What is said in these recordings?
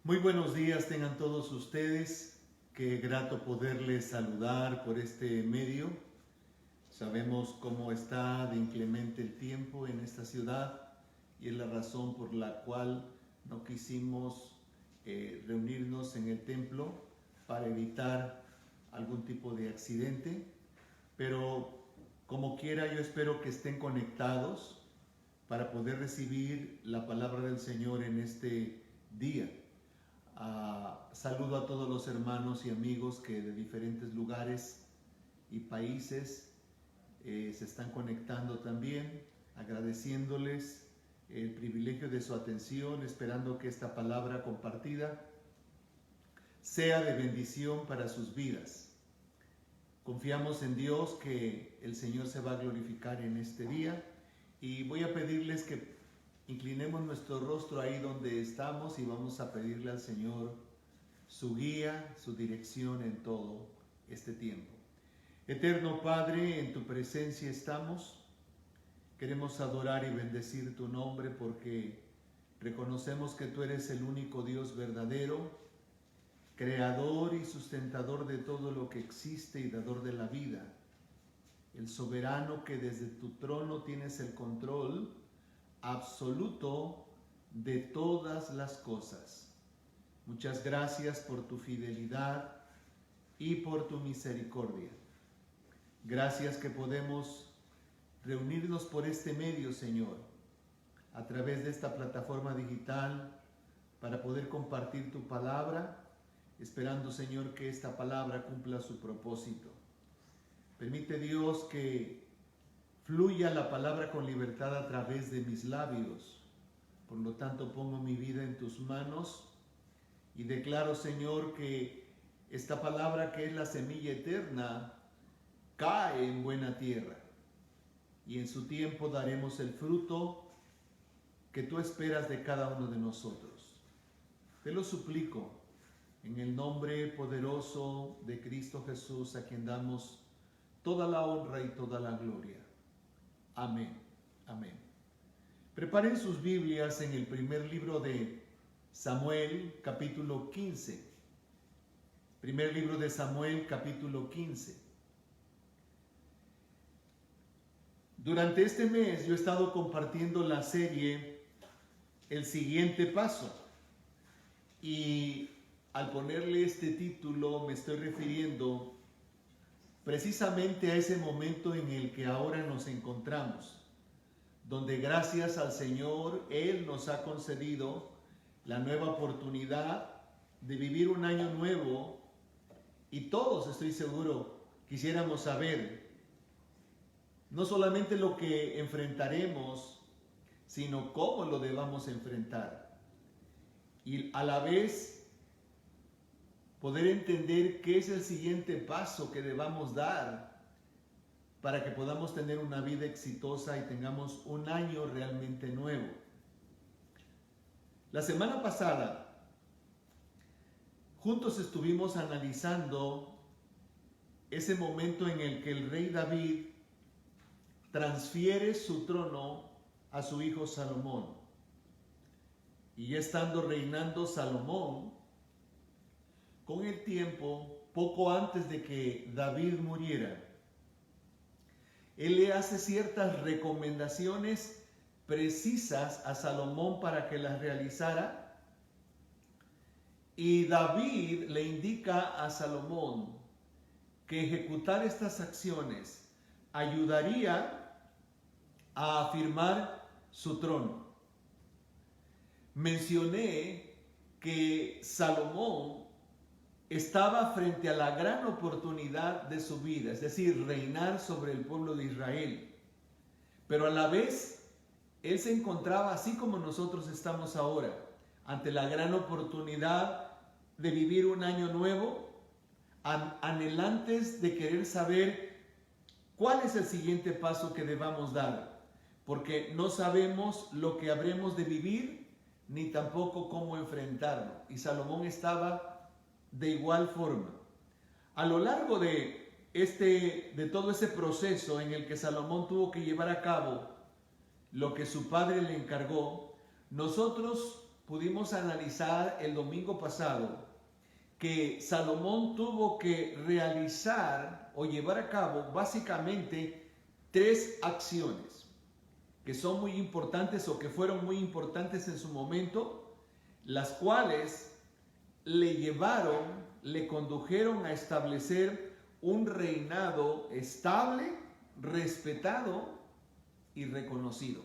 Muy buenos días tengan todos ustedes. Qué grato poderles saludar por este medio. Sabemos cómo está de inclemente el tiempo en esta ciudad y es la razón por la cual no quisimos reunirnos en el templo para evitar algún tipo de accidente. Pero como quiera, yo espero que estén conectados para poder recibir la palabra del Señor en este día. Saludo a todos los hermanos y amigos que de diferentes lugares y países se están conectando también, agradeciéndoles el privilegio de su atención, esperando que esta palabra compartida sea de bendición para sus vidas. Confiamos en Dios que el Señor se va a glorificar en este día y voy a pedirles que inclinemos nuestro rostro ahí donde estamos y vamos a pedirle al Señor su guía, su dirección en todo este tiempo. Eterno Padre, en tu presencia estamos. Queremos adorar y bendecir tu nombre porque reconocemos que tú eres el único Dios verdadero, creador y sustentador de todo lo que existe y dador de la vida. El soberano que desde tu trono tienes el control absoluto de todas las cosas. Muchas gracias por tu fidelidad y por tu misericordia. Gracias que podemos reunirnos por este medio, Señor, a través de esta plataforma digital para poder compartir tu palabra, esperando, Señor, que esta palabra cumpla su propósito. Permite, Dios, que fluya la palabra con libertad a través de mis labios. Por lo tanto, pongo mi vida en tus manos y declaro, Señor, que esta palabra, que es la semilla eterna, cae en buena tierra y en su tiempo daremos el fruto que tú esperas de cada uno de nosotros. Te lo suplico en el nombre poderoso de Cristo Jesús, a quien damos toda la honra y toda la gloria. Amén. Amén. Preparen sus Biblias en el primer libro de Samuel, capítulo 15. Primer libro de Samuel, capítulo 15. Durante este mes yo he estado compartiendo la serie El siguiente paso. Y al ponerle este título me estoy refiriendo precisamente a ese momento en el que ahora nos encontramos, donde gracias al Señor, Él nos ha concedido la nueva oportunidad de vivir un año nuevo y todos, estoy seguro, quisiéramos saber no solamente lo que enfrentaremos, sino cómo lo debamos enfrentar. Y a la vez poder entender qué es el siguiente paso que debamos dar para que podamos tener una vida exitosa y tengamos un año realmente nuevo. La semana pasada, juntos estuvimos analizando ese momento en el que el rey David transfiere su trono a su hijo Salomón. Y ya estando reinando Salomón, con el tiempo, poco antes de que David muriera, él le hace ciertas recomendaciones precisas a Salomón para que las realizara. Y David le indica a Salomón que ejecutar estas acciones ayudaría a afirmar su trono. Mencioné que Salomón estaba frente a la gran oportunidad de su vida, es decir, reinar sobre el pueblo de Israel. Pero a la vez, él se encontraba, así como nosotros estamos ahora, ante la gran oportunidad de vivir un año nuevo, anhelantes de querer saber cuál es el siguiente paso que debamos dar, porque no sabemos lo que habremos de vivir, ni tampoco cómo enfrentarlo. Y Salomón estaba de igual forma. A lo largo de todo ese proceso en el que Salomón tuvo que llevar a cabo lo que su padre le encargó, nosotros pudimos analizar el domingo pasado que Salomón tuvo que realizar o llevar a cabo básicamente 3 acciones que son muy importantes o que fueron muy importantes en su momento, las cuales le condujeron a establecer un reinado estable, respetado y reconocido.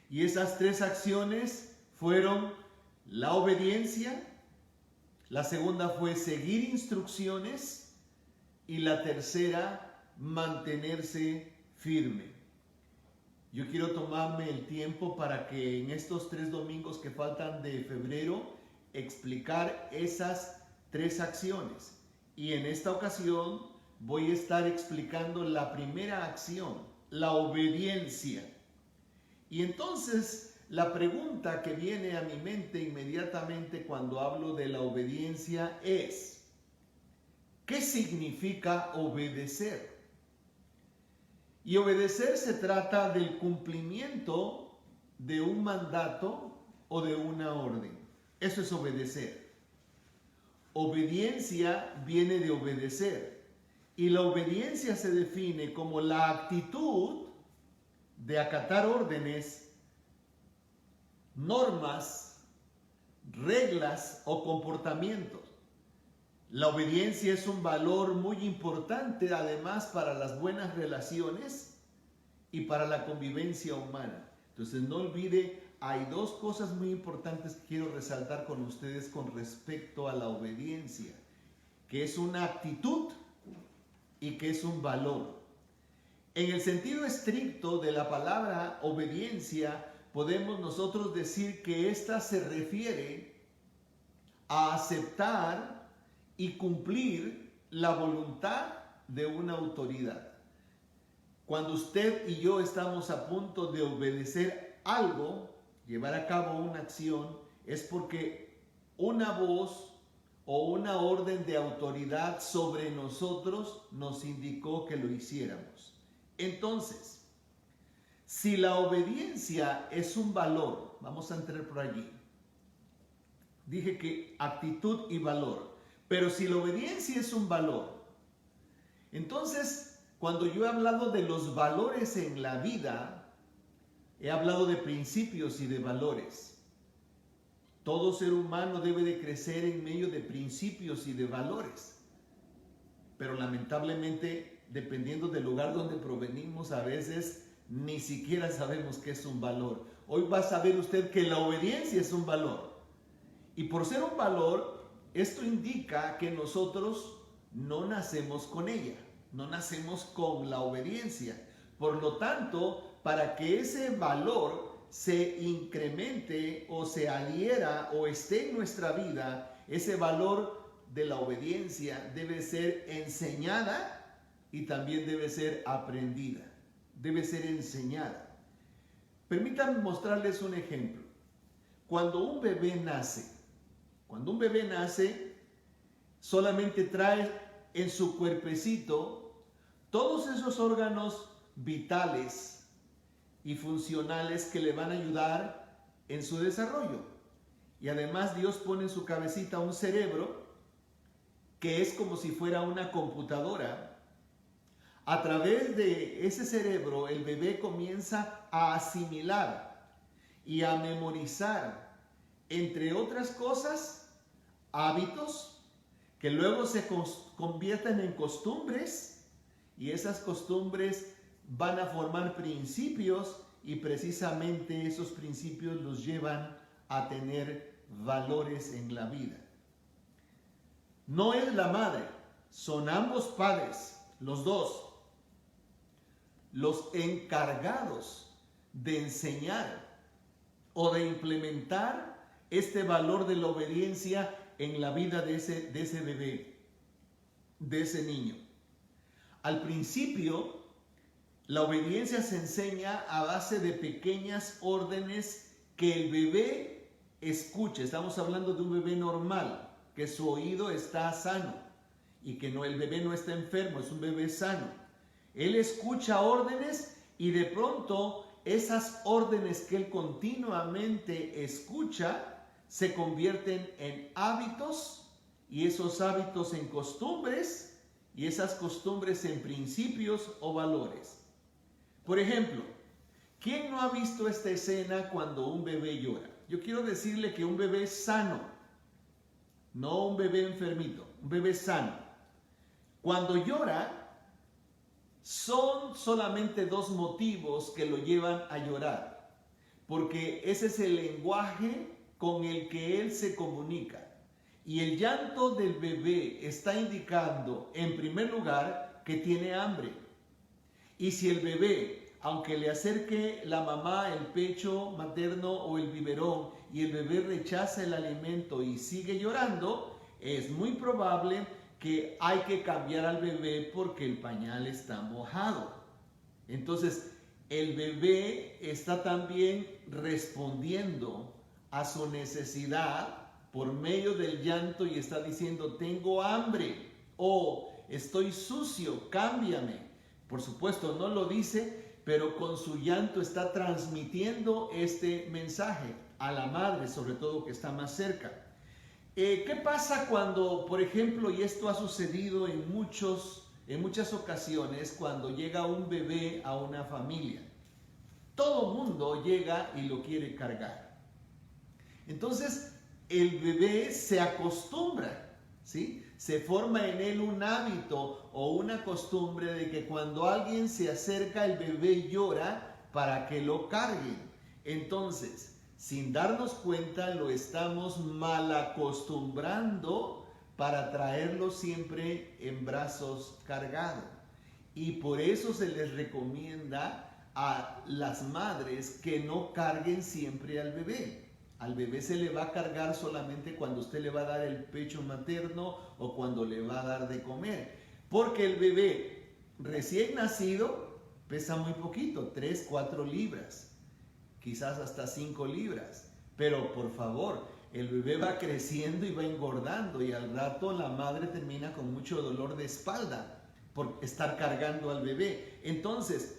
Y esas 3 acciones fueron la obediencia, la segunda fue seguir instrucciones y la tercera, mantenerse firme. Yo quiero tomarme el tiempo para que en estos 3 domingos que faltan de febrero explicar esas 3 acciones. Y en esta ocasión voy a estar explicando la primera acción, la obediencia. Y entonces la pregunta que viene a mi mente inmediatamente cuando hablo de la obediencia es, ¿qué significa obedecer? Y obedecer se trata del cumplimiento de un mandato o de una orden. Eso es obedecer. Obediencia viene de obedecer. Y la obediencia se define como la actitud de acatar órdenes, normas, reglas o comportamientos. La obediencia es un valor muy importante además para las buenas relaciones y para la convivencia humana. Entonces no olvide, hay 2 cosas muy importantes que quiero resaltar con ustedes con respecto a la obediencia, que es una actitud y que es un valor. En el sentido estricto de la palabra obediencia, podemos nosotros decir que esta se refiere a aceptar y cumplir la voluntad de una autoridad. Cuando usted y yo estamos a punto de obedecer algo, llevar a cabo una acción, es porque una voz o una orden de autoridad sobre nosotros nos indicó que lo hiciéramos. Entonces, si la obediencia es un valor, vamos a entrar por allí. Dije que actitud y valor. Pero si la obediencia es un valor, entonces cuando yo he hablado de los valores en la vida, he hablado de principios y de valores. Todo ser humano debe de crecer en medio de principios y de valores. Pero lamentablemente, dependiendo del lugar donde provenimos, a veces ni siquiera sabemos qué es un valor. Hoy va a saber usted que la obediencia es un valor. Y por ser un valor, esto indica que nosotros no nacemos con ella, no nacemos con la obediencia. Por lo tanto, para que ese valor se incremente o se adhiera o esté en nuestra vida, ese valor de la obediencia debe ser enseñada y también debe ser aprendida, debe ser enseñada. Permítanme mostrarles un ejemplo. Cuando un bebé nace, solamente trae en su cuerpecito todos esos órganos vitales y funcionales que le van a ayudar en su desarrollo. Y además Dios pone en su cabecita un cerebro que es como si fuera una computadora. A través de ese cerebro el bebé comienza a asimilar y a memorizar, entre otras cosas, hábitos que luego se convierten en costumbres y esas costumbres van a formar principios y precisamente esos principios los llevan a tener valores en la vida. No es la madre, son ambos padres, los dos, los encargados de enseñar o de implementar este valor de la obediencia en la vida de ese bebé, de ese niño. Al principio, la obediencia se enseña a base de pequeñas órdenes que el bebé escuche. Estamos hablando de un bebé normal, que su oído está sano y que el bebé no está enfermo, es un bebé sano. Él escucha órdenes y de pronto esas órdenes que él continuamente escucha se convierten en hábitos, y esos hábitos en costumbres, y esas costumbres en principios o valores. Por ejemplo, ¿quién no ha visto esta escena cuando un bebé llora? Yo quiero decirle que un bebé sano, no un bebé enfermito, un bebé sano, cuando llora, son solamente dos motivos que lo llevan a llorar, porque ese es el lenguaje con el que él se comunica. Y el llanto del bebé está indicando, en primer lugar, que tiene hambre. Y si el bebé, aunque le acerque la mamá el pecho materno o el biberón, y el bebé rechaza el alimento y sigue llorando, es muy probable que hay que cambiar al bebé porque el pañal está mojado. Entonces, el bebé está también respondiendo a su necesidad por medio del llanto y está diciendo, tengo hambre o estoy sucio, cámbiame. Por supuesto, no lo dice, pero con su llanto está transmitiendo este mensaje a la madre, sobre todo que está más cerca. ¿Qué pasa cuando, por ejemplo, y esto ha sucedido en muchas ocasiones, cuando llega un bebé a una familia? Todo mundo llega y lo quiere cargar. Entonces, el bebé se acostumbra, ¿sí? Se forma en él un hábito o una costumbre de que cuando alguien se acerca, el bebé llora para que lo carguen. Entonces, sin darnos cuenta, lo estamos mal acostumbrando para traerlo siempre en brazos cargado. Y por eso se les recomienda a las madres que no carguen siempre al bebé. Al bebé se le va a cargar solamente cuando usted le va a dar el pecho materno o cuando le va a dar de comer. Porque el bebé recién nacido pesa muy poquito, 3, 4 libras, quizás hasta 5 libras. Pero por favor, el bebé va creciendo y va engordando y al rato la madre termina con mucho dolor de espalda por estar cargando al bebé. Entonces,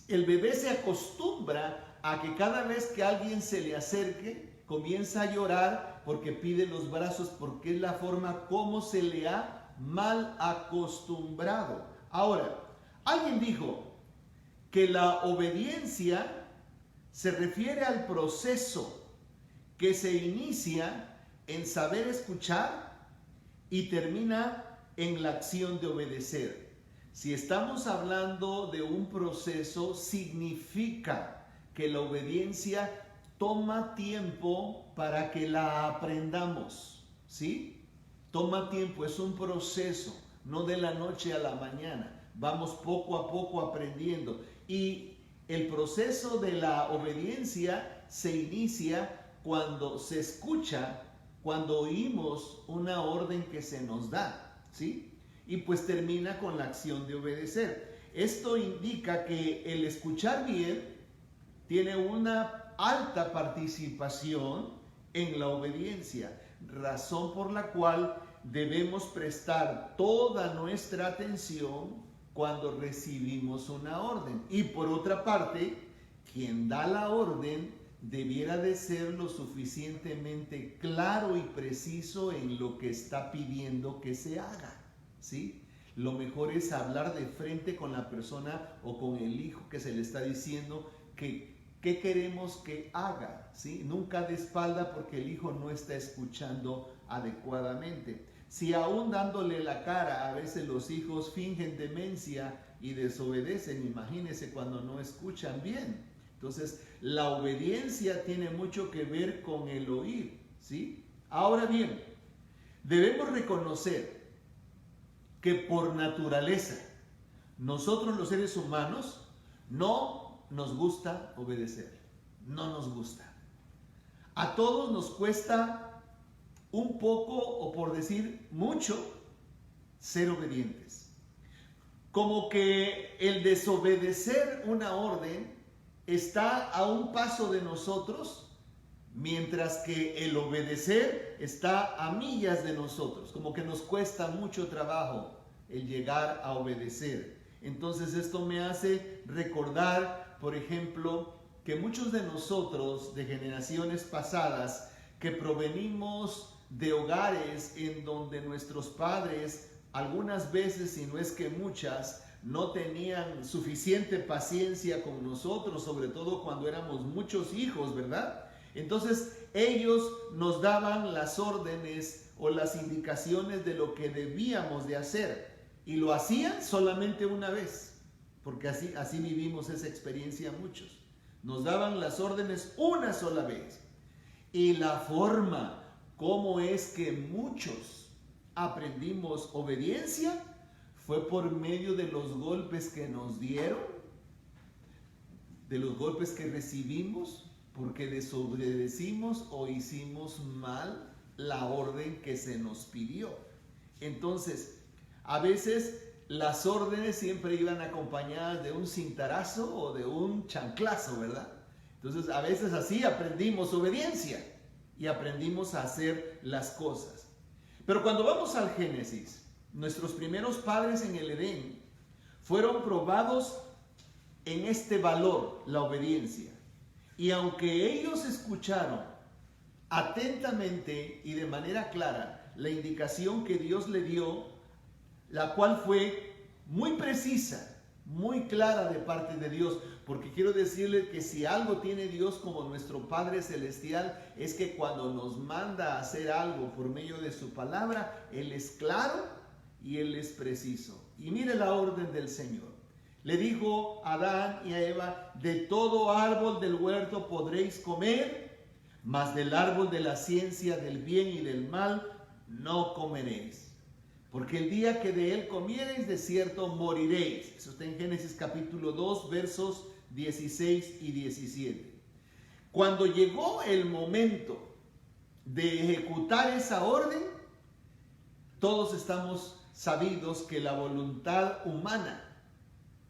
el bebé se acostumbra a que cada vez que alguien se le acerque, comienza a llorar porque pide los brazos, porque es la forma como se le ha mal acostumbrado. Ahora, alguien dijo que la obediencia se refiere al proceso que se inicia en saber escuchar y termina en la acción de obedecer. Si estamos hablando de un proceso, significa que la obediencia toma tiempo para que la aprendamos, ¿sí? Toma tiempo, es un proceso, no de la noche a la mañana. Vamos poco a poco aprendiendo. Y el proceso de la obediencia se inicia cuando se escucha, cuando oímos una orden que se nos da, ¿sí? Y pues termina con la acción de obedecer. Esto indica que el escuchar bien tiene una alta participación en la obediencia, razón por la cual debemos prestar toda nuestra atención cuando recibimos una orden. Y por otra parte, quien da la orden debiera de ser lo suficientemente claro y preciso en lo que está pidiendo que se haga, ¿sí? Lo mejor es hablar de frente con la persona o con el hijo que se le está diciendo qué queremos que haga, ¿sí? Nunca de espalda porque el hijo no está escuchando adecuadamente. Si aún dándole la cara, a veces los hijos fingen demencia y desobedecen, imagínense cuando no escuchan bien. Entonces, la obediencia tiene mucho que ver con el oír, ¿sí? Ahora bien, debemos reconocer que por naturaleza, nosotros los seres humanos no nos gusta obedecer, no nos gusta. A todos nos cuesta un poco, o por decir mucho, ser obedientes. Como que el desobedecer una orden está a un paso de nosotros, mientras que el obedecer está a millas de nosotros. Como que nos cuesta mucho trabajo el llegar a obedecer. Entonces esto me hace recordar por ejemplo, que muchos de nosotros de generaciones pasadas que provenimos de hogares en donde nuestros padres algunas veces, si no es que muchas, no tenían suficiente paciencia con nosotros, sobre todo cuando éramos muchos hijos, ¿verdad? Entonces ellos nos daban las órdenes o las indicaciones de lo que debíamos de hacer y lo hacían solamente una vez, porque así vivimos esa experiencia muchos. Nos daban las órdenes una sola vez y la forma como es que muchos aprendimos obediencia fue por medio de los golpes que nos dieron, de los golpes que recibimos, porque desobedecimos o hicimos mal la orden que se nos pidió. Entonces, a veces las órdenes siempre iban acompañadas de un cintarazo o de un chanclazo, ¿verdad? Entonces, a veces así aprendimos obediencia y aprendimos a hacer las cosas. Pero cuando vamos al Génesis, nuestros primeros padres en el Edén fueron probados en este valor, la obediencia. Y aunque ellos escucharon atentamente y de manera clara la indicación que Dios le dio, la cual fue muy precisa, muy clara de parte de Dios, porque quiero decirles que si algo tiene Dios como nuestro Padre Celestial, es que cuando nos manda a hacer algo por medio de su palabra, Él es claro y Él es preciso. Y mire la orden del Señor. Le dijo a Adán y a Eva: de todo árbol del huerto podréis comer, mas del árbol de la ciencia del bien y del mal no comeréis. Porque el día que de él comiereis, de cierto moriréis. Eso está en Génesis capítulo 2, versos 16 y 17. Cuando llegó el momento de ejecutar esa orden, todos estamos sabidos que la voluntad humana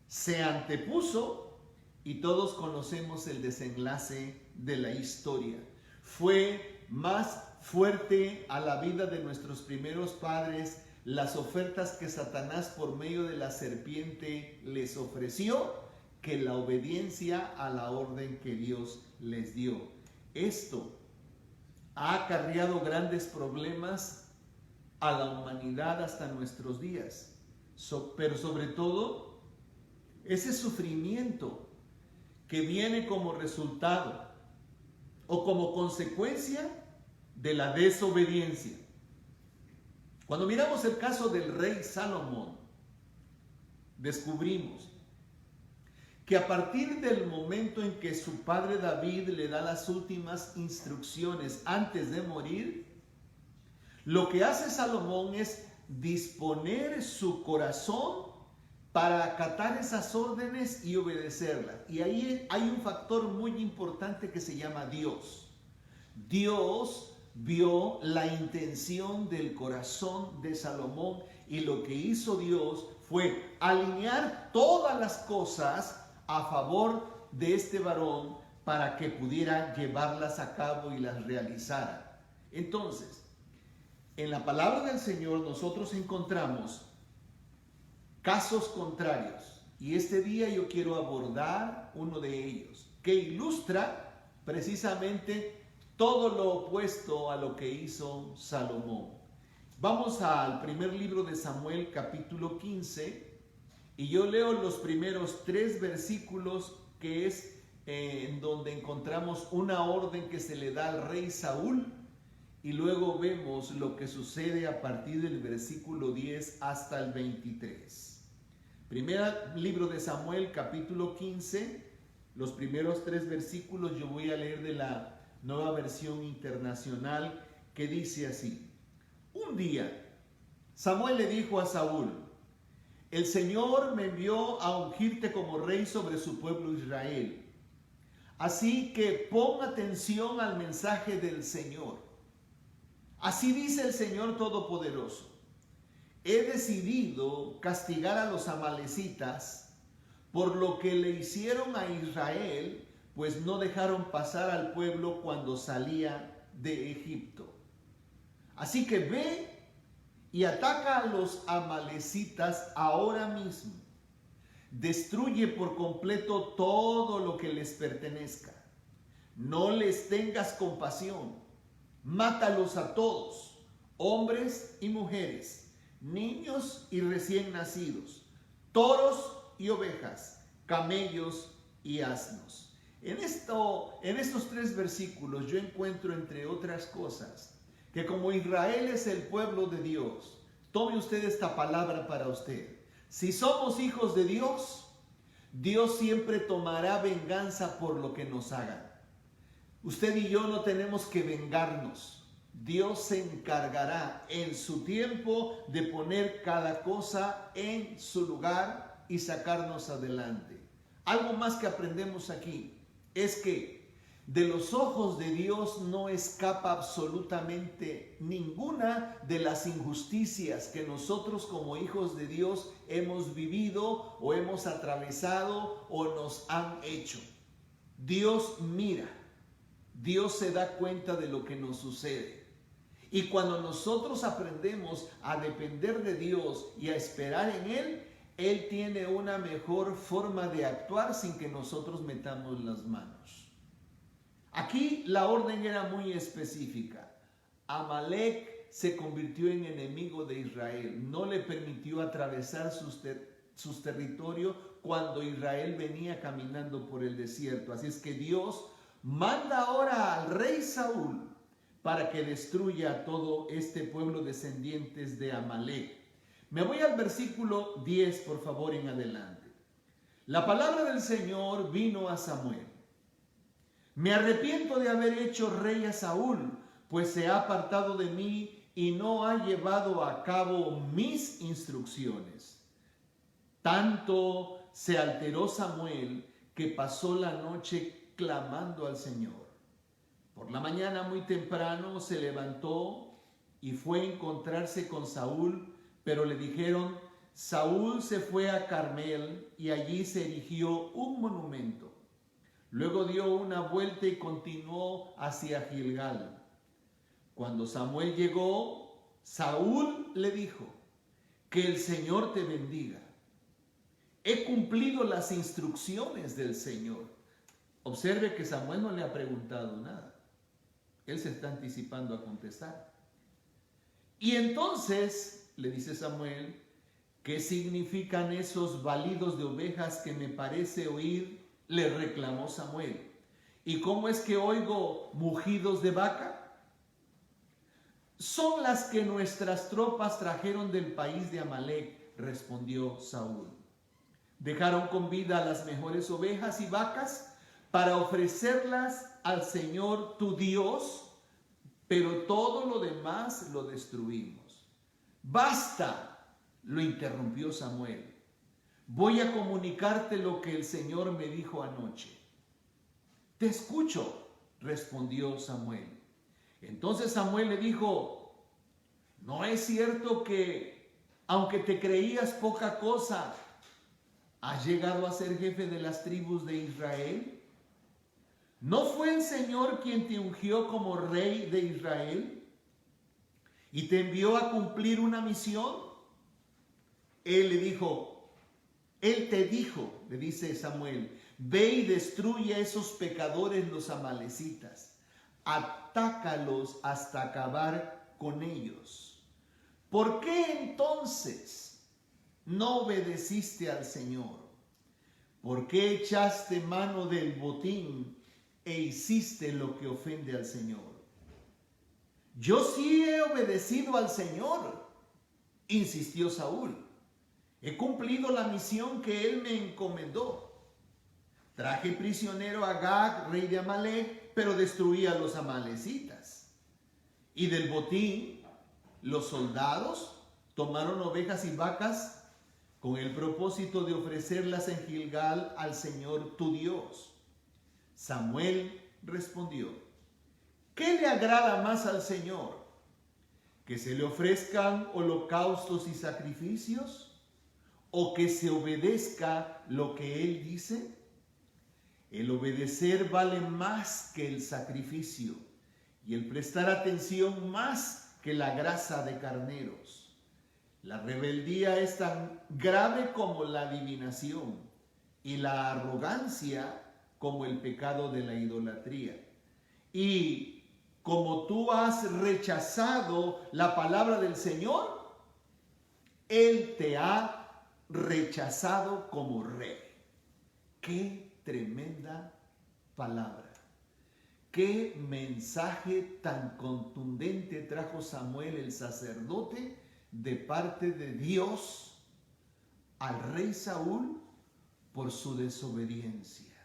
se antepuso y todos conocemos el desenlace de la historia. Fue más fuerte a la vida de nuestros primeros padres las ofertas que Satanás por medio de la serpiente les ofreció que la obediencia a la orden que Dios les dio. Esto ha acarreado grandes problemas a la humanidad hasta nuestros días, pero sobre todo ese sufrimiento que viene como resultado o como consecuencia de la desobediencia. Cuando miramos el caso del rey Salomón, descubrimos que a partir del momento en que su padre David le da las últimas instrucciones antes de morir, lo que hace Salomón es disponer su corazón para acatar esas órdenes y obedecerlas. Y ahí hay un factor muy importante que se llama Dios. Dios vio la intención del corazón de Salomón y lo que hizo Dios fue alinear todas las cosas a favor de este varón para que pudiera llevarlas a cabo y las realizara. Entonces, en la palabra del Señor nosotros encontramos casos contrarios y este día yo quiero abordar uno de ellos que ilustra precisamente todo lo opuesto a lo que hizo Salomón. Vamos al primer libro de Samuel, capítulo 15, y yo leo los primeros 3 versículos que es en donde encontramos una orden que se le da al rey Saúl, y luego vemos lo que sucede a partir del versículo 10 hasta el 23. Primer libro de Samuel, capítulo 15, los primeros 3 versículos yo voy a leer de la Nueva Versión Internacional, que dice así: un día Samuel le dijo a Saúl: el Señor me envió a ungirte como rey sobre su pueblo Israel. Así que pon atención al mensaje del Señor. Así dice el Señor Todopoderoso: he decidido castigar a los amalecitas por lo que le hicieron a Israel, pues no dejaron pasar al pueblo cuando salía de Egipto. Así que ve y ataca a los amalecitas ahora mismo. Destruye por completo todo lo que les pertenezca. No les tengas compasión. Mátalos a todos, hombres y mujeres, niños y recién nacidos, toros y ovejas, camellos y asnos. En estos 3 versículos yo encuentro, entre otras cosas, que como Israel es el pueblo de Dios, tome usted esta palabra para usted. Si somos hijos de Dios, Dios siempre tomará venganza por lo que nos hagan. Usted y yo no tenemos que vengarnos. Dios se encargará en su tiempo de poner cada cosa en su lugar y sacarnos adelante. Algo más que aprendemos aquí es que de los ojos de Dios no escapa absolutamente ninguna de las injusticias que nosotros como hijos de Dios hemos vivido o hemos atravesado o nos han hecho. Dios mira, Dios se da cuenta de lo que nos sucede. Y cuando nosotros aprendemos a depender de Dios y a esperar en Él tiene una mejor forma de actuar sin que nosotros metamos las manos. Aquí la orden era muy específica. Amalek se convirtió en enemigo de Israel. No le permitió atravesar sus territorios cuando Israel venía caminando por el desierto. Así es que Dios manda ahora al rey Saúl para que destruya a todo este pueblo descendientes de Amalek. Me voy al versículo 10, por favor, en adelante. La palabra del Señor vino a Samuel. Me arrepiento de haber hecho rey a Saúl, pues se ha apartado de mí y no ha llevado a cabo mis instrucciones. Tanto se alteró Samuel que pasó la noche clamando al Señor. Por la mañana muy temprano se levantó y fue a encontrarse con Saúl, pero le dijeron: Saúl se fue a Carmel y allí se erigió un monumento. Luego dio una vuelta y continuó hacia Gilgal. Cuando Samuel llegó, Saúl le dijo: que el Señor te bendiga. He cumplido las instrucciones del Señor. Observe que Samuel no le ha preguntado nada. Él se está anticipando a contestar. Y entonces le dice Samuel: ¿qué significan esos balidos de ovejas que me parece oír? Le reclamó Samuel. ¿Y cómo es que oigo mugidos de vaca? Son las que nuestras tropas trajeron del país de Amalek, respondió Saúl. Dejaron con vida a las mejores ovejas y vacas para ofrecerlas al Señor tu Dios, pero todo lo demás lo destruimos. ¡Basta!, lo interrumpió Samuel. Voy a comunicarte lo que el Señor me dijo anoche. Te escucho, respondió Samuel. Entonces Samuel le dijo: ¿no es cierto que, aunque te creías poca cosa, has llegado a ser jefe de las tribus de Israel? ¿No fue el Señor quien te ungió como rey de Israel y te envió a cumplir una misión? Él te dijo, le dice Samuel: ve y destruye a esos pecadores, los amalecitas. Atácalos hasta acabar con ellos. ¿Por qué entonces no obedeciste al Señor? ¿Por qué echaste mano del botín e hiciste lo que ofende al Señor? Yo sí he obedecido al Señor, insistió Saúl. He cumplido la misión que él me encomendó. Traje prisionero a Agag, rey de Amalek, pero destruí a los amalecitas. Y del botín, los soldados tomaron ovejas y vacas con el propósito de ofrecerlas en Gilgal al Señor tu Dios. Samuel respondió: ¿qué le agrada más al Señor? ¿Que se le ofrezcan holocaustos y sacrificios? ¿O que se obedezca lo que Él dice? El obedecer vale más que el sacrificio, y el prestar atención más que la grasa de carneros. La rebeldía es tan grave como la adivinación y la arrogancia como el pecado de la idolatría. Y como tú has rechazado la palabra del Señor, Él te ha rechazado como rey. ¡Qué tremenda palabra! ¡Qué mensaje tan contundente trajo Samuel el sacerdote de parte de Dios al rey Saúl por su desobediencia!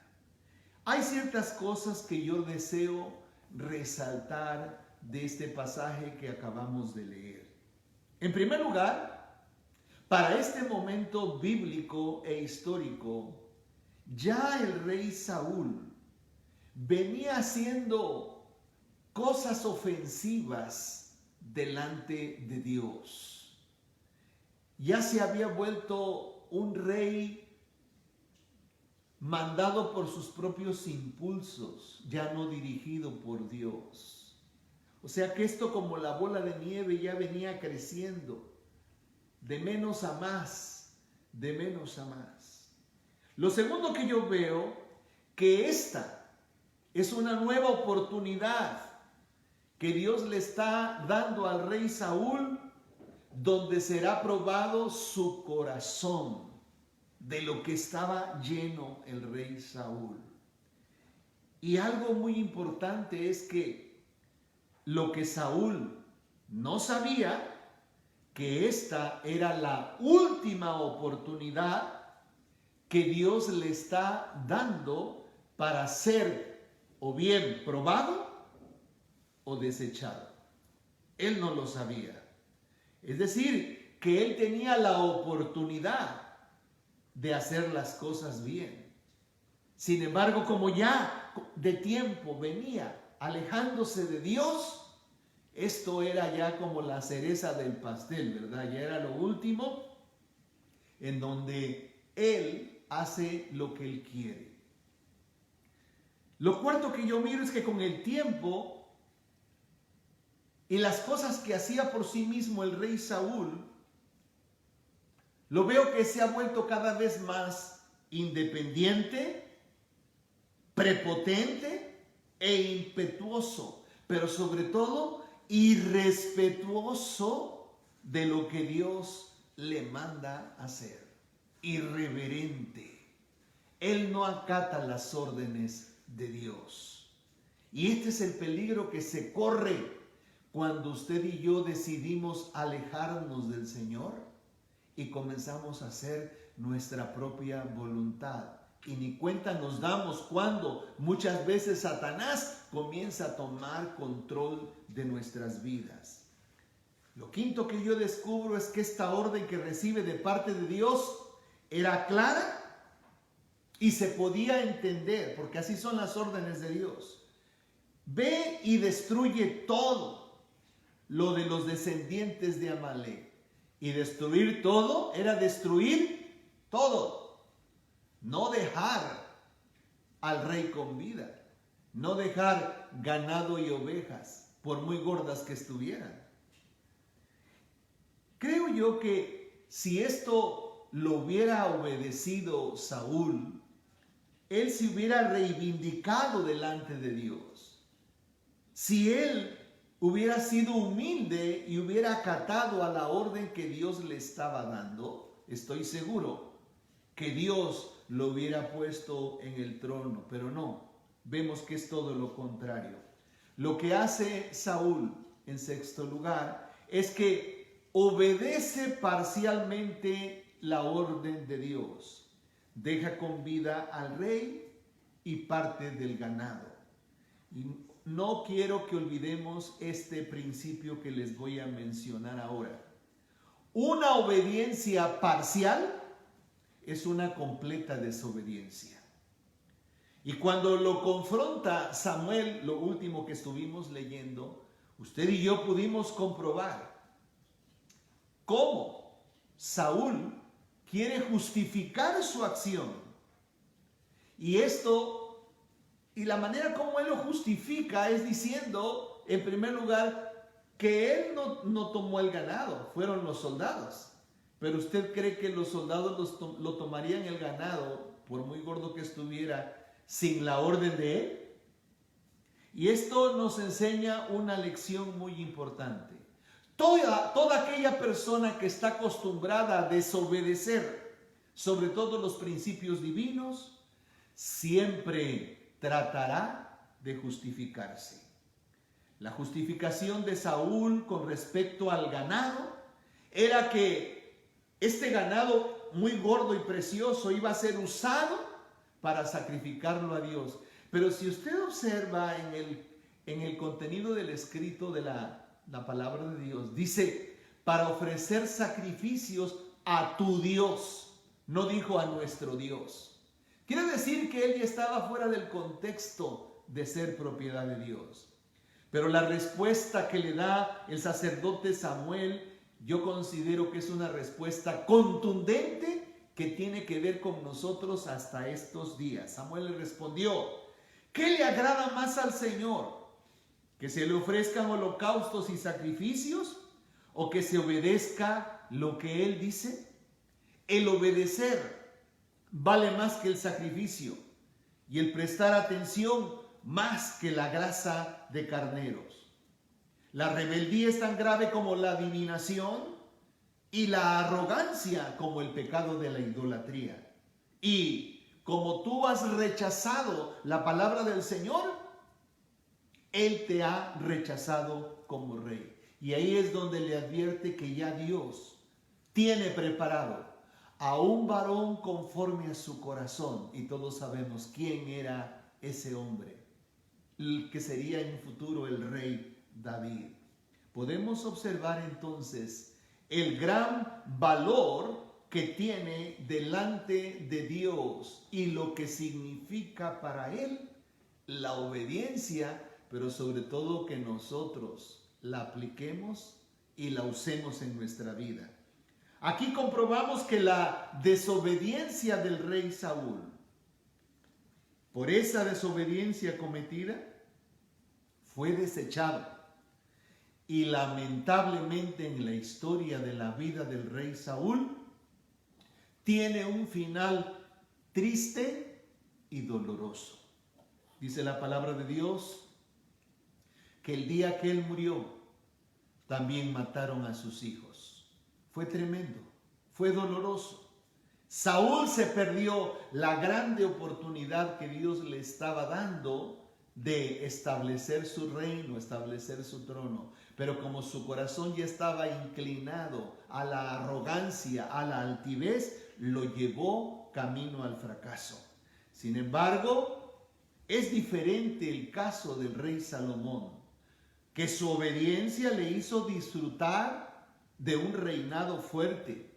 Hay ciertas cosas que yo deseo resaltar de este pasaje que acabamos de leer. En primer lugar, para este momento bíblico e histórico, ya el rey Saúl venía haciendo cosas ofensivas delante de Dios. Ya se había vuelto un rey mandado por sus propios impulsos, ya no dirigido por Dios. O sea que esto, como la bola de nieve, ya venía creciendo de menos a más, de menos a más. Lo segundo que yo veo, que esta es una nueva oportunidad que Dios le está dando al rey Saúl, donde será probado su corazón de lo que estaba lleno el rey Saúl. Y algo muy importante es que lo que Saúl no sabía, que esta era la última oportunidad que Dios le está dando para ser o bien probado o desechado. Él no lo sabía. Es decir, que él tenía la oportunidad de hacer las cosas bien. Sin embargo, como ya de tiempo venía alejándose de Dios, esto era ya como la cereza del pastel, ¿verdad? Ya era lo último en donde él hace lo que él quiere. Lo cuarto que yo miro es que con el tiempo y las cosas que hacía por sí mismo el rey Saúl, lo veo que se ha vuelto cada vez más independiente, prepotente e impetuoso, pero sobre todo irrespetuoso de lo que Dios le manda hacer. Irreverente. Él no acata las órdenes de Dios. Y este es el peligro que se corre cuando usted y yo decidimos alejarnos del Señor y comenzamos a hacer nuestra propia voluntad. Y ni cuenta nos damos cuando muchas veces Satanás comienza a tomar control de nuestras vidas. Lo quinto que yo descubro es que esta orden que recibe de parte de Dios era clara y se podía entender, porque así son las órdenes de Dios. Ve y destruye todo lo de los descendientes de Amalek. Y destruir todo era destruir todo. No dejar al rey con vida. No dejar ganado y ovejas, por muy gordas que estuvieran. Creo yo que si esto lo hubiera obedecido Saúl, él se hubiera reivindicado delante de Dios. Si él hubiera sido humilde y hubiera acatado a la orden que Dios le estaba dando, estoy seguro que Dios lo hubiera puesto en el trono, pero no, vemos que es todo lo contrario. Lo que hace Saúl, en sexto lugar, es que obedece parcialmente la orden de Dios. Deja con vida al rey y parte del ganado. Y no quiero que olvidemos este principio que les voy a mencionar ahora. Una obediencia parcial es una completa desobediencia. Y cuando lo confronta Samuel, lo último que estuvimos leyendo, usted y yo pudimos comprobar cómo Saúl quiere justificar su acción. Y la manera como él lo justifica es diciendo, en primer lugar, que él no tomó el ganado, fueron los soldados. Pero ¿usted cree que los soldados lo tomarían el ganado, por muy gordo que estuviera, sin la orden de él? Y esto nos enseña una lección muy importante. Toda aquella persona que está acostumbrada a desobedecer, sobre todo los principios divinos, siempre tratará de justificarse. La justificación de Saúl con respecto al ganado era que este ganado muy gordo y precioso iba a ser usado para sacrificarlo a Dios. Pero si usted observa en el contenido del escrito de la palabra de Dios, dice, para ofrecer sacrificios a tu Dios, no dijo a nuestro Dios. Quiere decir que él ya estaba fuera del contexto de ser propiedad de Dios. Pero la respuesta que le da el sacerdote Samuel, yo considero que es una respuesta contundente que tiene que ver con nosotros hasta estos días. Samuel le respondió, ¿qué le agrada más al Señor? ¿Que se le ofrezcan holocaustos y sacrificios? ¿O que se obedezca lo que Él dice? El obedecer vale más que el sacrificio y el prestar atención más que la grasa de carneros. La rebeldía es tan grave como la adivinación y la arrogancia como el pecado de la idolatría. Y como tú has rechazado la palabra del Señor, Él te ha rechazado como rey. Y ahí es donde le advierte que ya Dios tiene preparado a un varón conforme a su corazón. Y todos sabemos quién era ese hombre, el que sería en un futuro el rey David. Podemos observar entonces el gran valor que tiene delante de Dios y lo que significa para Él la obediencia, pero sobre todo que nosotros la apliquemos y la usemos en nuestra vida. Aquí comprobamos que la desobediencia del rey Saúl, por esa desobediencia cometida, fue desechado. Y lamentablemente en la historia de la vida del rey Saúl, tiene un final triste y doloroso. Dice la palabra de Dios que el día que él murió, también mataron a sus hijos. Fue tremendo, fue doloroso. Saúl se perdió la grande oportunidad que Dios le estaba dando de establecer su reino, establecer su trono. Pero como su corazón ya estaba inclinado a la arrogancia, a la altivez, lo llevó camino al fracaso. Sin embargo, es diferente el caso del rey Salomón, que su obediencia le hizo disfrutar de un reinado fuerte,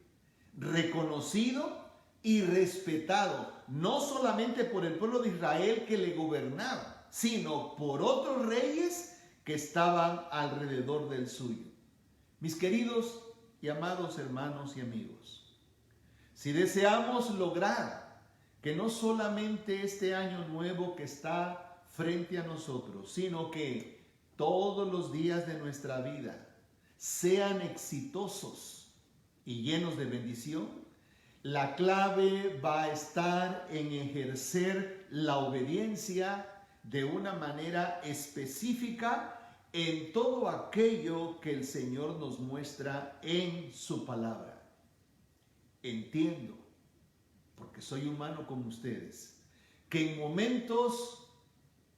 reconocido y respetado, no solamente por el pueblo de Israel que le gobernaba, sino por otros reyes que estaban alrededor del suyo. Mis queridos y amados hermanos y amigos, si deseamos lograr que no solamente este año nuevo que está frente a nosotros, sino que todos los días de nuestra vida sean exitosos y llenos de bendición, la clave va a estar en ejercer la obediencia de una manera específica en todo aquello que el Señor nos muestra en su palabra. Entiendo, porque soy humano como ustedes, que en momentos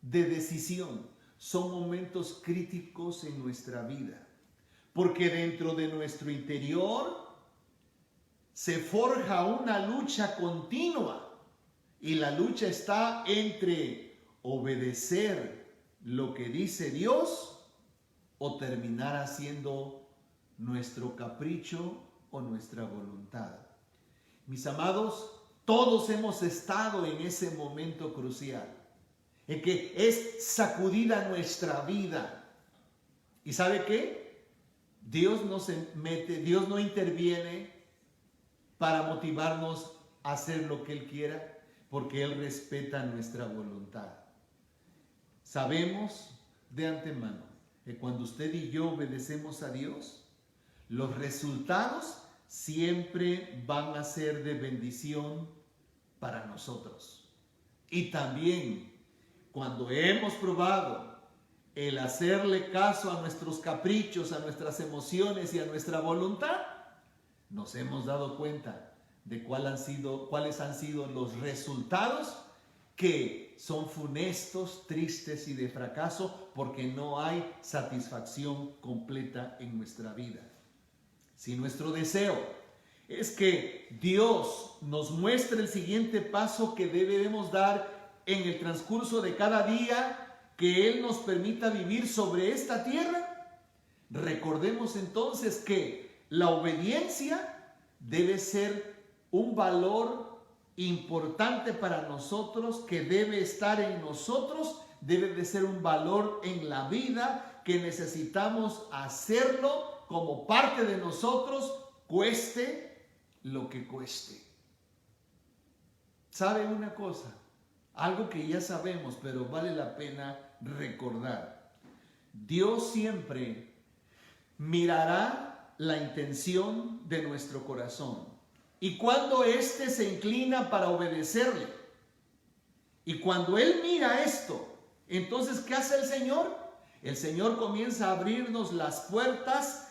de decisión son momentos críticos en nuestra vida, porque dentro de nuestro interior se forja una lucha continua y la lucha está entre obedecer lo que dice Dios o terminar haciendo nuestro capricho o nuestra voluntad. Mis amados, todos hemos estado en ese momento crucial, en que es sacudida nuestra vida. ¿Y sabe qué? Dios no se mete, Dios no interviene para motivarnos a hacer lo que Él quiera, porque Él respeta nuestra voluntad. Sabemos de antemano que cuando usted y yo obedecemos a Dios, los resultados siempre van a ser de bendición para nosotros. Y también cuando hemos probado el hacerle caso a nuestros caprichos, a nuestras emociones y a nuestra voluntad, nos hemos dado cuenta de cuáles han sido los resultados que son funestos, tristes y de fracaso, porque no hay satisfacción completa en nuestra vida. Si nuestro deseo es que Dios nos muestre el siguiente paso que debemos dar en el transcurso de cada día que Él nos permita vivir sobre esta tierra, recordemos entonces que la obediencia debe ser un valor importante para nosotros, que debe estar en nosotros, debe de ser un valor en la vida, que necesitamos hacerlo como parte de nosotros, cueste lo que cueste. ¿Sabe una cosa? Algo que ya sabemos, pero vale la pena recordar. Dios siempre mirará la intención de nuestro corazón. Y cuando éste se inclina para obedecerle, y cuando Él mira esto, entonces, ¿qué hace el Señor? El Señor comienza a abrirnos las puertas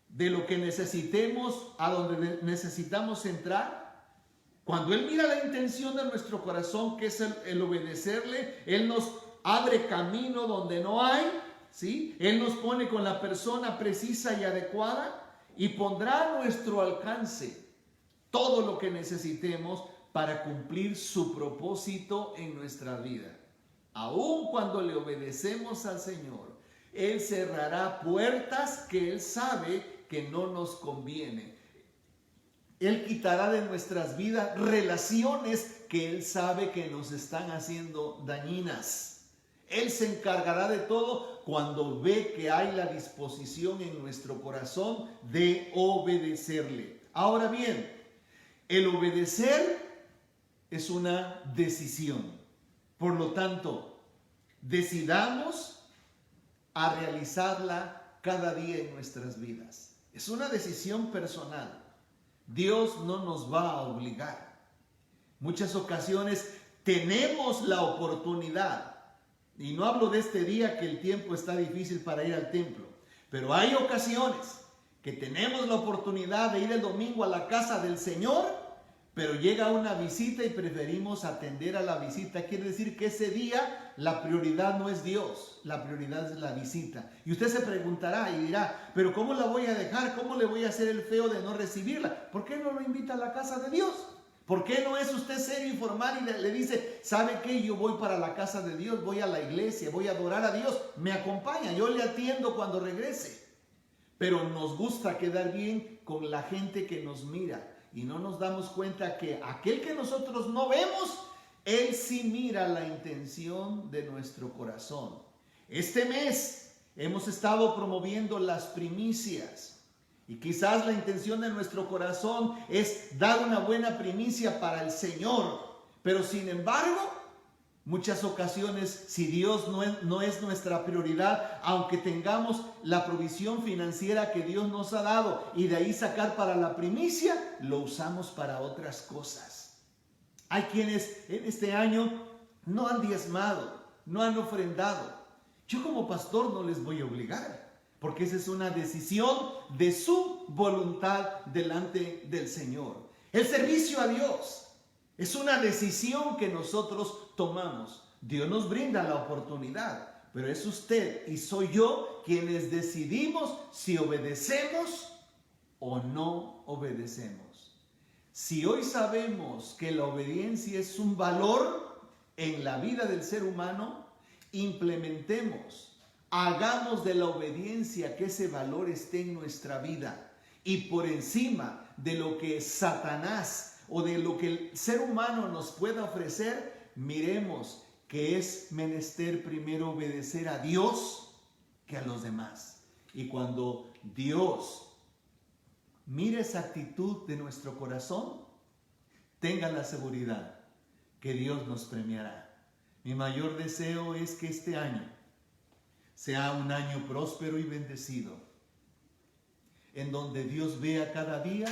de lo que necesitemos, a donde necesitamos entrar. Cuando Él mira la intención de nuestro corazón, que es el obedecerle, Él nos abre camino donde no hay, ¿sí? Él nos pone con la persona precisa y adecuada y pondrá a nuestro alcance todo lo que necesitemos para cumplir su propósito en nuestra vida. Aun cuando le obedecemos al Señor, Él cerrará puertas que Él sabe que no nos conviene. Él quitará de nuestras vidas relaciones que Él sabe que nos están haciendo dañinas. Él se encargará de todo cuando ve que hay la disposición en nuestro corazón de obedecerle. Ahora bien, el obedecer es una decisión. Por lo tanto, decidamos a realizarla cada día en nuestras vidas. Es una decisión personal. Dios no nos va a obligar. Muchas ocasiones tenemos la oportunidad, y no hablo de este día que el tiempo está difícil para ir al templo, pero hay ocasiones que tenemos la oportunidad de ir el domingo a la casa del Señor, pero llega una visita y preferimos atender a la visita. Quiere decir que ese día la prioridad no es Dios, la prioridad es la visita. Y usted se preguntará y dirá, pero ¿cómo la voy a dejar? ¿Cómo le voy a hacer el feo de no recibirla? ¿Por qué no lo invita a la casa de Dios? ¿Por qué no es usted serio y formal y le dice, ¿sabe qué? Yo voy para la casa de Dios, voy a la iglesia, voy a adorar a Dios, me acompaña, yo le atiendo cuando regrese. Pero nos gusta quedar bien con la gente que nos mira y no nos damos cuenta que aquel que nosotros no vemos, Él sí mira la intención de nuestro corazón. Este mes hemos estado promoviendo las primicias y quizás la intención de nuestro corazón es dar una buena primicia para el Señor, pero sin embargo, muchas ocasiones, si Dios no es nuestra prioridad, aunque tengamos la provisión financiera que Dios nos ha dado y de ahí sacar para la primicia, lo usamos para otras cosas. Hay quienes en este año no han diezmado, no han ofrendado. Yo como pastor no les voy a obligar, porque esa es una decisión de su voluntad delante del Señor. El servicio a Dios es una decisión que nosotros tomamos. Dios nos brinda la oportunidad, pero es usted y soy yo quienes decidimos si obedecemos o no obedecemos. Si hoy sabemos que la obediencia es un valor en la vida del ser humano, implementemos, hagamos de la obediencia que ese valor esté en nuestra vida y por encima de lo que Satanás o de lo que el ser humano nos pueda ofrecer, miremos que es menester primero obedecer a Dios que a los demás. Y cuando Dios mire esa actitud de nuestro corazón, tenga la seguridad que Dios nos premiará. Mi mayor deseo es que este año sea un año próspero y bendecido, en donde Dios vea cada día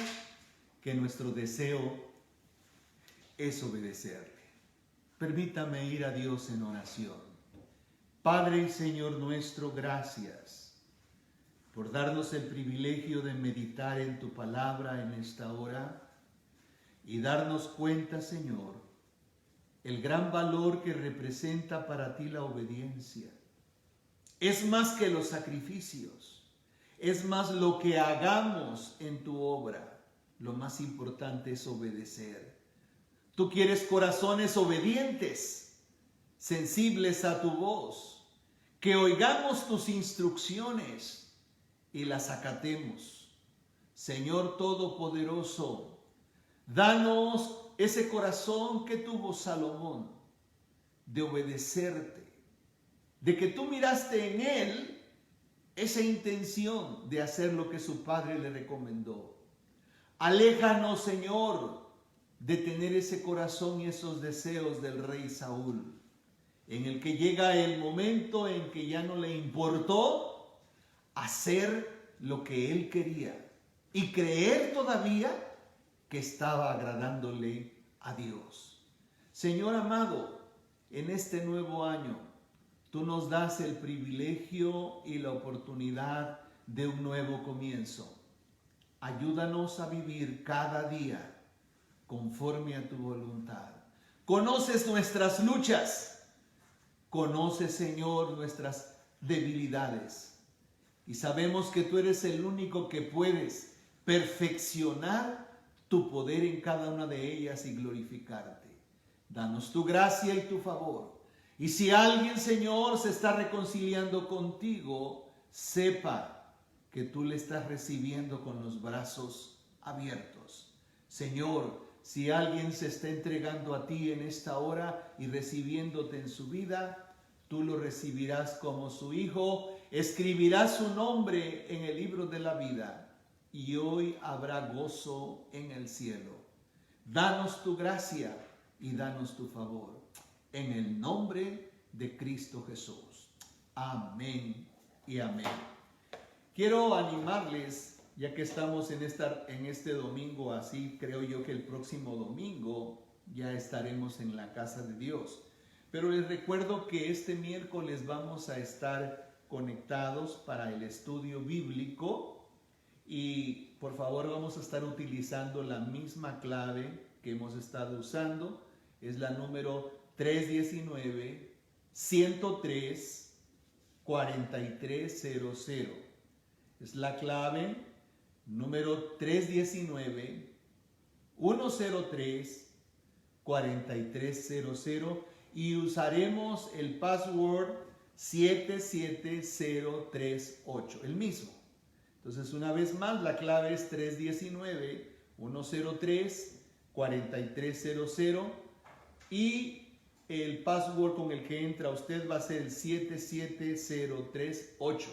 que nuestro deseo es obedecerle. Permítame ir a Dios en oración. Padre y Señor nuestro, gracias por darnos el privilegio de meditar en tu palabra en esta hora y darnos cuenta, Señor, el gran valor que representa para ti la obediencia. Es más que los sacrificios, es más lo que hagamos en tu obra. Lo más importante es obedecer. Tú quieres corazones obedientes, sensibles a tu voz, que oigamos tus instrucciones y las acatemos. Señor Todopoderoso, danos ese corazón que tuvo Salomón de obedecerte, de que tú miraste en él esa intención de hacer lo que su padre le recomendó. Aléjanos, Señor, de tener ese corazón y esos deseos del rey Saúl, en el que llega el momento en que ya no le importó hacer lo que él quería y creer todavía que estaba agradándole a Dios. Señor amado, en este nuevo año, tú nos das el privilegio y la oportunidad de un nuevo comienzo. Ayúdanos a vivir cada día conforme a tu voluntad. Conoces nuestras luchas. Conoces, Señor, nuestras debilidades. Y sabemos que tú eres el único que puedes perfeccionar tu poder en cada una de ellas y glorificarte. Danos tu gracia y tu favor. Y si alguien, Señor, se está reconciliando contigo, sepa que tú le estás recibiendo con los brazos abiertos. Señor, si alguien se está entregando a ti en esta hora y recibiéndote en su vida, tú lo recibirás como su hijo, escribirás su nombre en el libro de la vida y hoy habrá gozo en el cielo. Danos tu gracia y danos tu favor. En el nombre de Cristo Jesús. Amén y amén. Quiero animarles, ya que estamos en este domingo, así creo yo que el próximo domingo ya estaremos en la casa de Dios. Pero les recuerdo que este miércoles vamos a estar conectados para el estudio bíblico y por favor vamos a estar utilizando la misma clave que hemos estado usando. Es la número 319-103-4300. Es la clave número 319-103-4300 y usaremos el password 77038, el mismo. Entonces, una vez más, la clave es 319-103-4300 y el password con el que entra usted va a ser el 77038.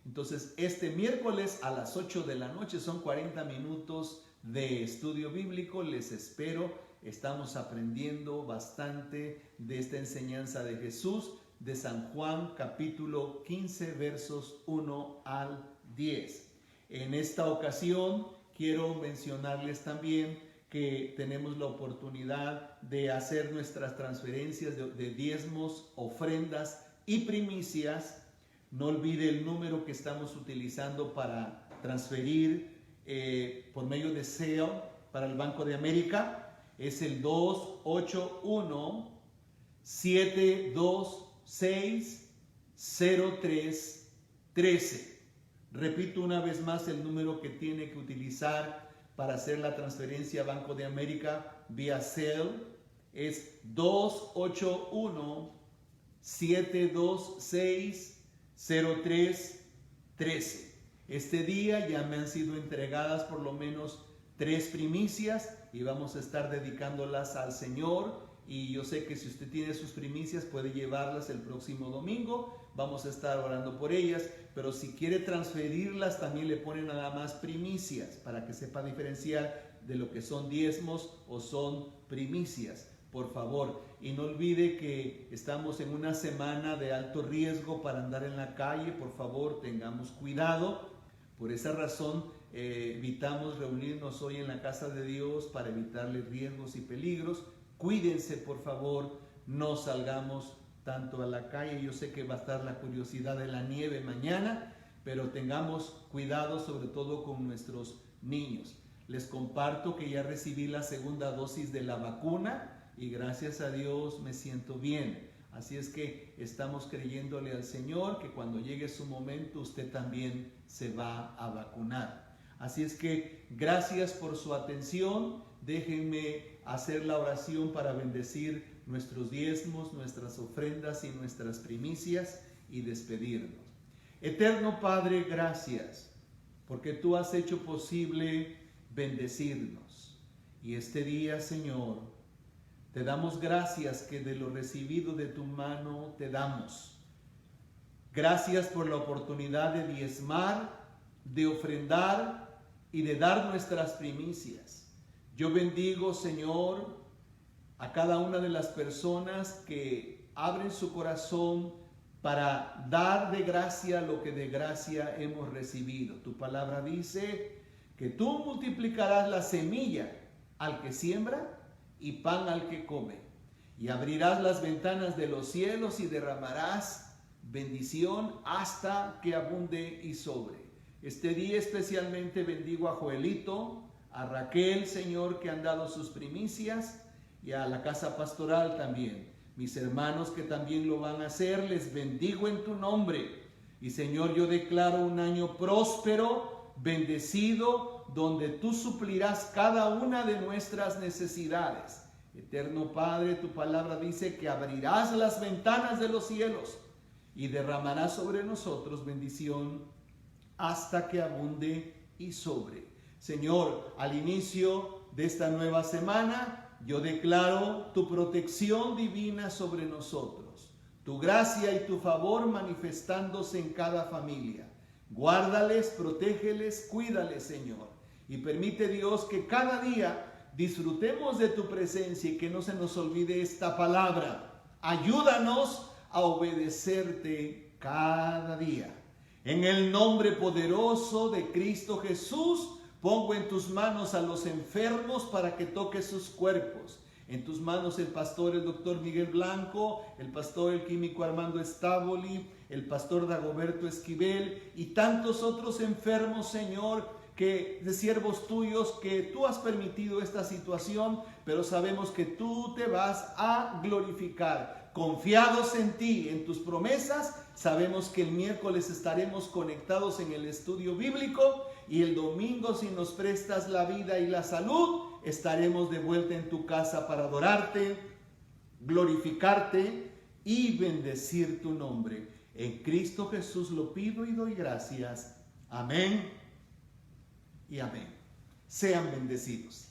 Entonces, este miércoles a las 8 de la noche son 40 minutos de estudio bíblico. Les espero. Estamos aprendiendo bastante de esta enseñanza de Jesús, de San Juan, capítulo 15, versos 1 al 10. En esta ocasión, quiero mencionarles también que tenemos la oportunidad de hacer nuestras transferencias de diezmos, ofrendas y primicias. No olvide el número que estamos utilizando para transferir por medio de Zelle para el Banco de América. Es el 281-726-0313. Repito una vez más el número que tiene que utilizar para hacer la transferencia a Banco de América vía Zelle. Es 281-726-0313. Este día ya me han sido entregadas por lo menos 3 primicias y vamos a estar dedicándolas al Señor. Y yo sé que si usted tiene sus primicias puede llevarlas el próximo domingo. Vamos a estar orando por ellas, pero si quiere transferirlas también le pone nada más primicias para que sepa diferenciar de lo que son diezmos o son primicias. Por favor, y no olvide que estamos en una semana de alto riesgo para andar en la calle. Por favor, tengamos cuidado, Por esa razón evitamos reunirnos hoy en la casa de Dios para evitarle riesgos y peligros. Cuídense, por favor, no salgamos tanto a la calle. Yo sé que va a estar la curiosidad de la nieve mañana, pero tengamos cuidado sobre todo con nuestros niños. Les comparto que ya recibí la segunda dosis de la vacuna y gracias a Dios me siento bien. Así es que estamos creyéndole al Señor que cuando llegue su momento usted también se va a vacunar. Así es que gracias por su atención. Déjenme hacer la oración para bendecir nuestros diezmos, nuestras ofrendas y nuestras primicias y despedirnos. Eterno Padre, gracias porque tú has hecho posible bendecirnos. Y este día, Señor, te damos gracias que de lo recibido de tu mano te damos. Gracias por la oportunidad de diezmar, de ofrendar y de dar nuestras primicias. Yo bendigo, Señor, a cada una de las personas que abren su corazón para dar de gracia lo que de gracia hemos recibido. Tu palabra dice que tú multiplicarás la semilla al que siembra y pan al que come, y abrirás las ventanas de los cielos y derramarás bendición hasta que abunde y sobre. Este día especialmente bendigo a Joelito, a Raquel, Señor, que han dado sus primicias, y a la casa pastoral también. Mis hermanos que también lo van a hacer, les bendigo en tu nombre. Y Señor, yo declaro un año próspero, bendecido, donde tú suplirás cada una de nuestras necesidades. Eterno Padre, tu palabra dice que abrirás las ventanas de los cielos y derramarás sobre nosotros bendición hasta que abunde y sobre. Señor, al inicio de esta nueva semana, yo declaro tu protección divina sobre nosotros, tu gracia y tu favor manifestándose en cada familia. Guárdales, protégeles, cuídales, Señor. Y permite, Dios, que cada día disfrutemos de tu presencia y que no se nos olvide esta palabra. Ayúdanos a obedecerte cada día. En el nombre poderoso de Cristo Jesús, pongo en tus manos a los enfermos para que toques sus cuerpos. En tus manos el pastor, el doctor Miguel Blanco, el pastor, el químico Armando Estávoli, el pastor Dagoberto Esquivel y tantos otros enfermos, Señor, que de siervos tuyos, que tú has permitido esta situación, pero sabemos que tú te vas a glorificar. Confiados en ti, en tus promesas, sabemos que el miércoles estaremos conectados en el estudio bíblico y el domingo, si nos prestas la vida y la salud, estaremos de vuelta en tu casa para adorarte, glorificarte y bendecir tu nombre. En Cristo Jesús lo pido y doy gracias. Amén y amén. Sean bendecidos.